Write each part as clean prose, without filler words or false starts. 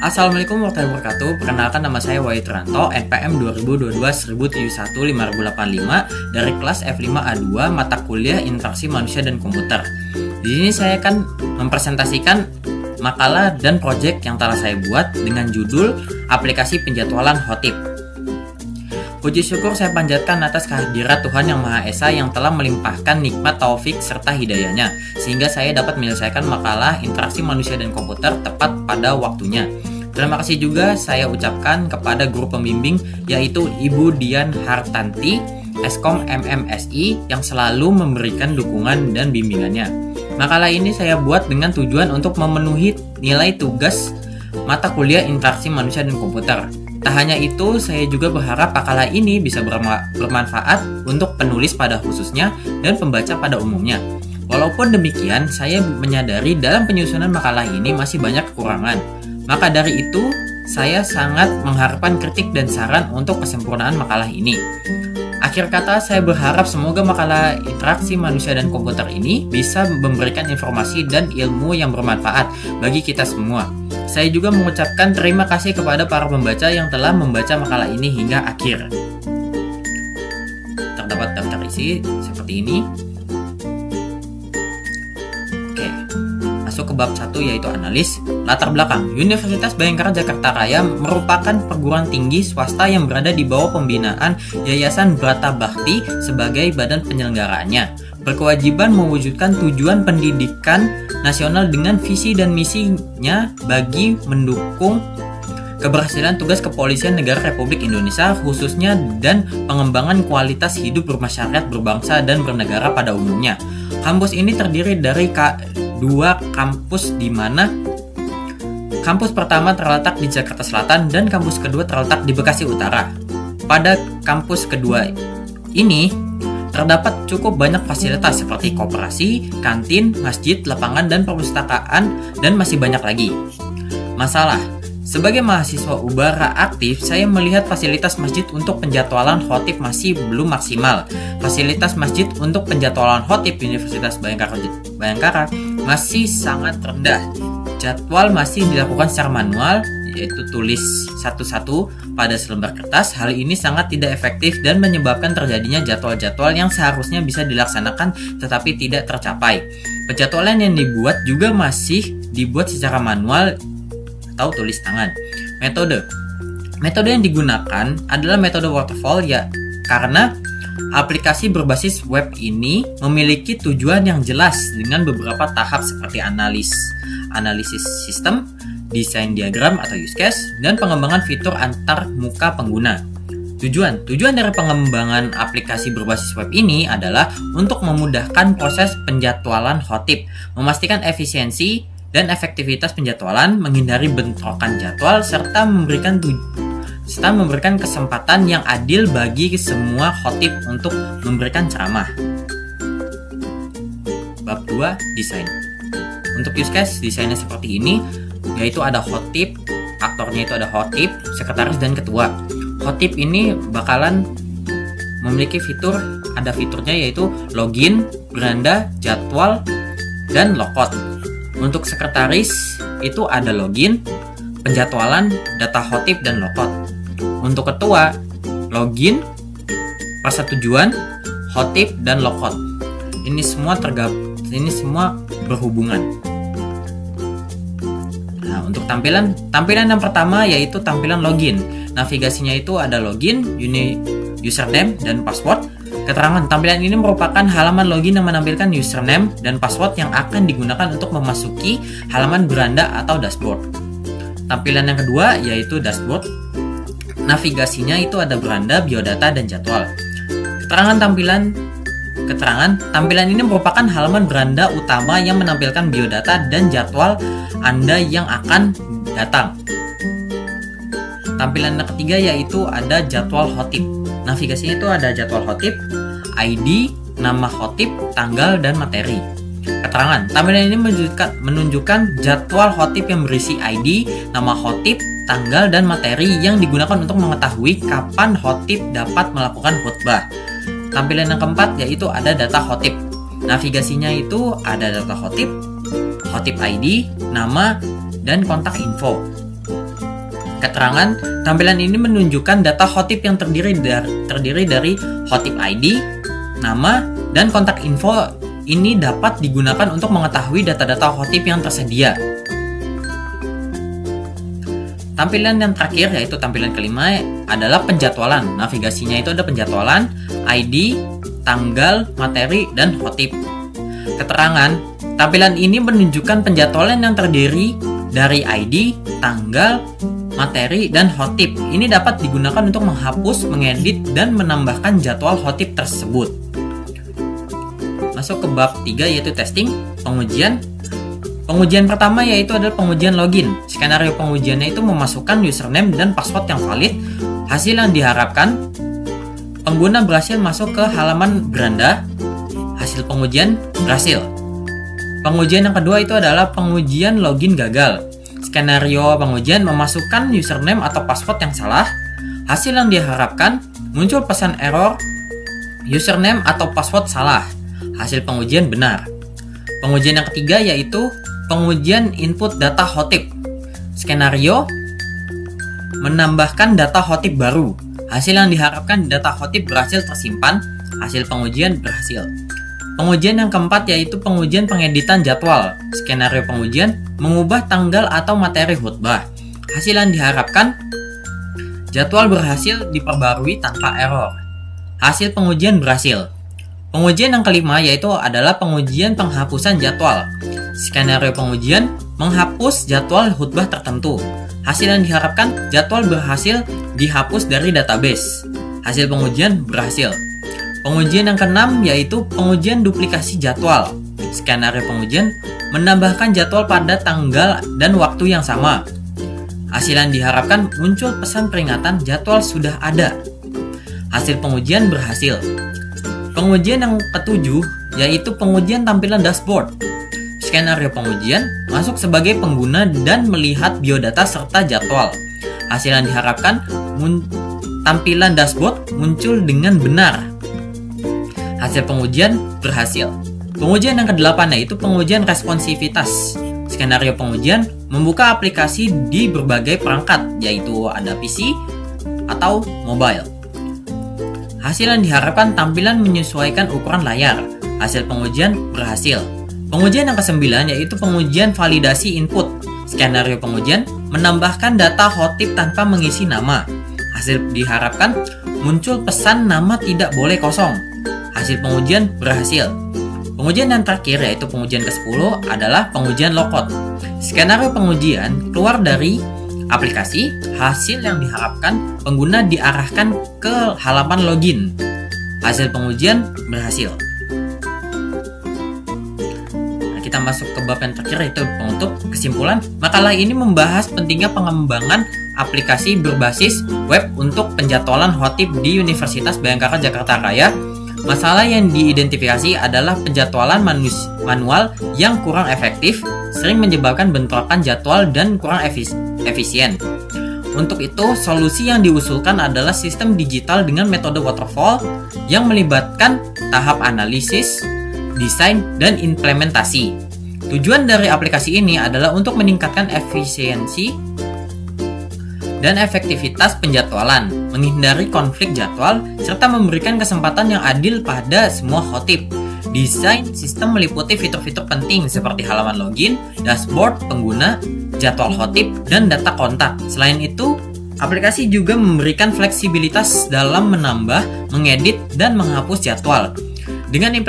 Assalamualaikum warahmatullahi wabarakatuh. Perkenalkan, nama saya Wahid Ranto, NPM 2022-1071-5085 dari kelas F5A2 mata kuliah Interaksi Manusia dan Komputer. Di sini saya akan mempresentasikan makalah dan proyek yang telah saya buat dengan judul Aplikasi Penjadwalan Khotib. Puji syukur saya panjatkan atas kehadirat Tuhan Yang Maha Esa yang telah melimpahkan nikmat taufik serta hidayahnya, sehingga saya dapat menyelesaikan makalah Interaksi Manusia dan Komputer tepat pada waktunya. Terima kasih juga saya ucapkan kepada guru pembimbing, yaitu Ibu Dian Hartanti, Eskom MMSI, yang selalu memberikan dukungan dan bimbingannya. Makalah ini saya buat dengan tujuan untuk memenuhi nilai tugas mata kuliah Interaksi Manusia dan Komputer. Tak hanya itu, saya juga berharap makalah ini bisa bermanfaat untuk penulis pada khususnya dan pembaca pada umumnya. Walaupun demikian, saya menyadari dalam penyusunan makalah ini masih banyak kekurangan. Maka dari itu, saya sangat mengharapkan kritik dan saran untuk kesempurnaan makalah ini. Akhir kata, saya berharap semoga makalah Interaksi Manusia dan Komputer ini bisa memberikan informasi dan ilmu yang bermanfaat bagi kita semua. Saya juga mengucapkan terima kasih kepada para pembaca yang telah membaca makalah ini hingga akhir. Terdapat daftar isi seperti ini. Oke, masuk ke bab 1, yaitu analis. Latar belakang, Universitas Bhayangkara Jakarta Raya merupakan perguruan tinggi swasta yang berada di bawah pembinaan Yayasan Brata Bhakti sebagai badan penyelenggaraannya. Berkewajiban mewujudkan tujuan pendidikan nasional dengan visi dan misinya bagi mendukung keberhasilan tugas kepolisian negara Republik Indonesia khususnya dan pengembangan kualitas hidup bermasyarakat, berbangsa, dan bernegara pada umumnya. Kampus ini terdiri dari dua kampus, di mana kampus pertama terletak di Jakarta Selatan dan kampus kedua terletak di Bekasi Utara. Pada kampus kedua ini terdapat cukup banyak fasilitas seperti koperasi, kantin, masjid, lapangan, dan perpustakaan, dan masih banyak lagi. Masalah, sebagai mahasiswa ubara aktif, saya melihat fasilitas masjid untuk penjadwalan khotib masih belum maksimal. Fasilitas masjid untuk penjadwalan khotib Universitas Bhayangkara masih sangat rendah. Jadwal masih dilakukan secara manual, yaitu tulis satu-satu pada selembar kertas. Hal ini sangat tidak efektif dan menyebabkan terjadinya jadwal-jadwal yang seharusnya bisa dilaksanakan tetapi tidak tercapai. Penjadwalan yang dibuat juga masih dibuat secara manual atau tulis tangan. Metode yang digunakan adalah metode waterfall, ya, karena aplikasi berbasis web ini memiliki tujuan yang jelas dengan beberapa tahap seperti analisis sistem, desain diagram atau use case, dan pengembangan fitur antar muka pengguna. Tujuan dari pengembangan aplikasi berbasis web ini adalah untuk memudahkan proses penjadwalan khotib, memastikan efisiensi dan efektivitas penjadwalan, menghindari bentrokan jadwal, serta memberikan kesempatan yang adil bagi semua khotib untuk memberikan ceramah. Bab 2, desain. Untuk use case, desainnya seperti ini, yaitu ada khotib, aktornya itu ada khotib, sekretaris, dan ketua. Khotib ini bakalan memiliki ada fiturnya yaitu login, beranda, jadwal, dan logout. Untuk sekretaris itu ada login, penjadwalan, data khotib, dan logout. Untuk ketua, login, persetujuan, khotib, dan logout. Ini semua berhubungan. Nah, untuk tampilan yang pertama yaitu tampilan login. Navigasinya itu ada login, username, dan password. Keterangan, tampilan ini merupakan halaman login yang menampilkan username dan password yang akan digunakan untuk memasuki halaman beranda atau dashboard. Tampilan yang kedua yaitu dashboard. Navigasinya itu ada beranda, biodata, dan jadwal. Keterangan, tampilan ini merupakan halaman beranda utama yang menampilkan biodata dan jadwal Anda yang akan datang. Tampilan yang ketiga yaitu ada jadwal khotib. Navigasinya itu ada jadwal khotib, ID, nama khotib, tanggal, dan materi. Keterangan, tampilan ini menunjukkan jadwal khotib yang berisi ID, nama khotib, tanggal, dan materi yang digunakan untuk mengetahui kapan khotib dapat melakukan khutbah. Tampilan yang keempat yaitu ada data khotib. Navigasinya itu ada data khotib ID, nama, dan kontak info. Keterangan tampilan ini menunjukkan data hotip yang terdiri dari hotip ID, nama, dan kontak info. Ini dapat digunakan untuk mengetahui data-data hotip yang tersedia. Tampilan yang terakhir, yaitu tampilan kelima, adalah penjadwalan. Navigasinya itu ada penjadwalan, ID, tanggal, materi, dan hotip. Keterangan, tampilan ini menunjukkan penjadwalan yang terdiri dari ID, tanggal, materi, dan hotip. Ini dapat digunakan untuk menghapus, mengedit, dan menambahkan jadwal hotip tersebut. Masuk ke bab 3, yaitu testing, pengujian. Pengujian pertama yaitu adalah pengujian login. Skenario pengujiannya itu memasukkan username dan password yang valid. Hasil yang diharapkan, pengguna berhasil masuk ke halaman beranda. Hasil pengujian berhasil. Pengujian yang kedua itu adalah pengujian login gagal. Skenario pengujian memasukkan username atau password yang salah. Hasil yang diharapkan, muncul pesan error, username atau password salah. Hasil pengujian benar. Pengujian yang ketiga yaitu pengujian input data hotip. Skenario menambahkan data hotip baru. Hasil yang diharapkan, data hotip berhasil tersimpan. Hasil pengujian berhasil. Pengujian yang keempat yaitu pengujian pengeditan jadwal. Skenario pengujian mengubah tanggal atau materi khutbah. Hasil yang diharapkan, jadwal berhasil diperbarui tanpa error. Hasil pengujian berhasil. Pengujian yang kelima yaitu adalah pengujian penghapusan jadwal. Skenario pengujian menghapus jadwal khutbah tertentu. Hasil yang diharapkan, jadwal berhasil dihapus dari database. Hasil pengujian berhasil. Pengujian yang keenam yaitu pengujian duplikasi jadwal. Skenario pengujian menambahkan jadwal pada tanggal dan waktu yang sama. Hasil yang diharapkan, muncul pesan peringatan jadwal sudah ada. Hasil pengujian berhasil. Pengujian yang ketujuh yaitu pengujian tampilan dashboard. Skenario pengujian masuk sebagai pengguna dan melihat biodata serta jadwal. Hasil yang diharapkan, tampilan dashboard muncul dengan benar. Hasil pengujian berhasil. Pengujian yang kedelapan yaitu pengujian responsivitas. Skenario pengujian membuka aplikasi di berbagai perangkat, yaitu ada PC atau mobile. Hasil yang diharapkan, tampilan menyesuaikan ukuran layar. Hasil pengujian berhasil. Pengujian yang kesembilan yaitu pengujian validasi input. Skenario pengujian menambahkan data hotip tanpa mengisi nama. Hasil diharapkan, muncul pesan nama tidak boleh kosong. Hasil pengujian berhasil. Pengujian yang terakhir yaitu pengujian ke-10 adalah pengujian logout. Skenario pengujian keluar dari aplikasi. Hasil yang diharapkan, pengguna diarahkan ke halaman login. Hasil pengujian berhasil. Nah, kita masuk ke bab yang terakhir yaitu penutup. Kesimpulan, makalah ini membahas pentingnya pengembangan aplikasi berbasis web untuk penjadwalan hotip di Universitas Bhayangkara Jakarta Raya. Masalah yang diidentifikasi adalah penjadwalan manual yang kurang efektif, sering menyebabkan bentrokan jadwal dan kurang efisien. Untuk itu, solusi yang diusulkan adalah sistem digital dengan metode waterfall yang melibatkan tahap analisis, desain, dan implementasi. Tujuan dari aplikasi ini adalah untuk meningkatkan efisiensi dan efektivitas penjadwalan, menghindari konflik jadwal, serta memberikan kesempatan yang adil pada semua hotip. Desain sistem meliputi fitur-fitur penting seperti halaman login, dashboard pengguna, jadwal hotip, dan data kontak. Selain itu, aplikasi juga memberikan fleksibilitas dalam menambah, mengedit, dan menghapus jadwal. Dengan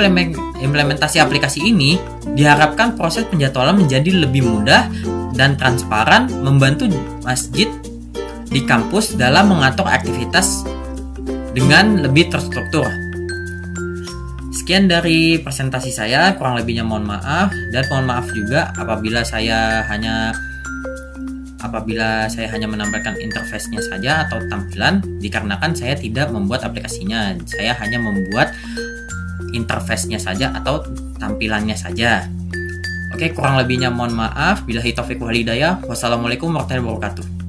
implementasi aplikasi ini, diharapkan proses penjadwalan menjadi lebih mudah dan transparan, membantu masjid di kampus dalam mengatur aktivitas dengan lebih terstruktur. Sekian dari presentasi saya, kurang lebihnya mohon maaf, dan mohon maaf juga apabila saya hanya menampilkan interface-nya saja atau tampilan, dikarenakan saya tidak membuat aplikasinya. Saya hanya membuat interface-nya saja atau tampilannya saja. Oke, kurang lebihnya mohon maaf. Billahi taufiq wal hidayah. Wassalamualaikum warahmatullahi wabarakatuh.